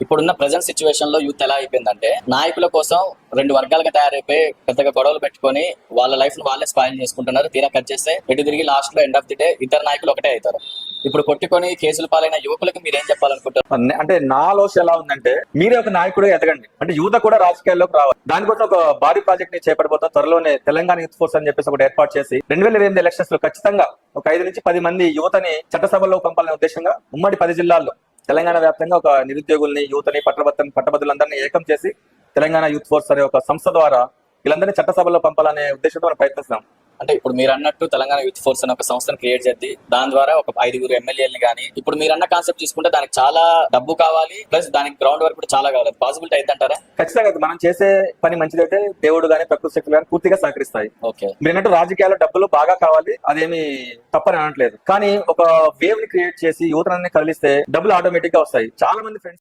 ఇప్పుడున్న present situation లో youth ఎలా అయిపోయిందంటే నాయకుల కోసం రెండు వర్గాలుగా తయారైపోయి పెద్దగా గొడవలు పెట్టుకొని వాళ్ళ లైఫ్ ను వాళ్ళే స్పాయిల్ చేసుకుంటున్నారు. తీరా కట్ చేస్తే ఎటు తిరిగి లాస్ట్ లో ఎండ్ ఆఫ్ ది డే ఇద్దరు నాయకులు ఒకటే అవుతారు. ఇప్పుడు కొట్టుకొని కేసుల పాలైన యువకులకు మీరేం చెప్పాలనుకుంటారు? అంటే నా ఆలోచన ఎలా ఉందంటే, మీరే ఒక నాయకుడిగా ఎదగండి. అంటే యువత కూడా రాజకీయాల్లోకి రావాలి. దానికోసం ఒక భారీ ప్రాజెక్ట్ ని చేపడబోతాం త్వరలోనే. తెలంగాణ యూత్ ఫోర్స్ అని చెప్పేసి ఒకటి ఏర్పాటు చేసి 2028 ఎలక్షన్స్ లో ఖచ్చితంగా ఒక 5 నుంచి 10 మంది యువతని చట్టసభల్లో పంపాలనే ఉద్దేశంగా ఉమ్మడి 10 జిల్లాల్లో తెలంగాణ వ్యాప్తంగా ఒక నిరుద్యోగుల్ని, యువతని, పట్టభద్రులందరినీ ఏకం చేసి తెలంగాణ యూత్ ఫోర్స్ అనే ఒక సంస్థ ద్వారా వీళ్ళందరినీ చట్టసభల్లో పంపాలనే ఉద్దేశంతో మనం ప్రయత్నిస్తున్నాం. అంటే ఇప్పుడు మీరు అన్నట్టు తెలంగాణ యూత్ ఫోర్స్ అనే ఒక సంస్థను క్రియేట్ చేద్ది, దాని ద్వారా ఒక 5 ఎమ్మెల్యేలు కానీ, ఇప్పుడు మీరు అన్న కాన్సెప్ట్ తీసుకుంటే దానికి చాలా డబ్బు కావాలి, ప్లస్ దానికి గ్రౌండ్ వర్క్ కూడా చాలా కావాలి. పాసిబిలిటీ అయిద్దంటారా? ఖచ్చితంగా మనం చేసే పని మంచిదైతే దేవుడు గానీ ప్రకృతి శక్తులు కానీ పూర్తిగా సహకరిస్తాయి. ఓకే, మీరు అన్నట్టు రాజకీయాల్లో డబ్బులు బాగా కావాలి, అదేమి తప్పని అనట్లేదు. కానీ ఒక వేవ్ ని క్రియేట్ చేసి యువతనాన్ని కదిలిస్తే డబ్బులు ఆటోమేటిక్ గా వస్తాయి. చాలా మంది ఫ్రెండ్స్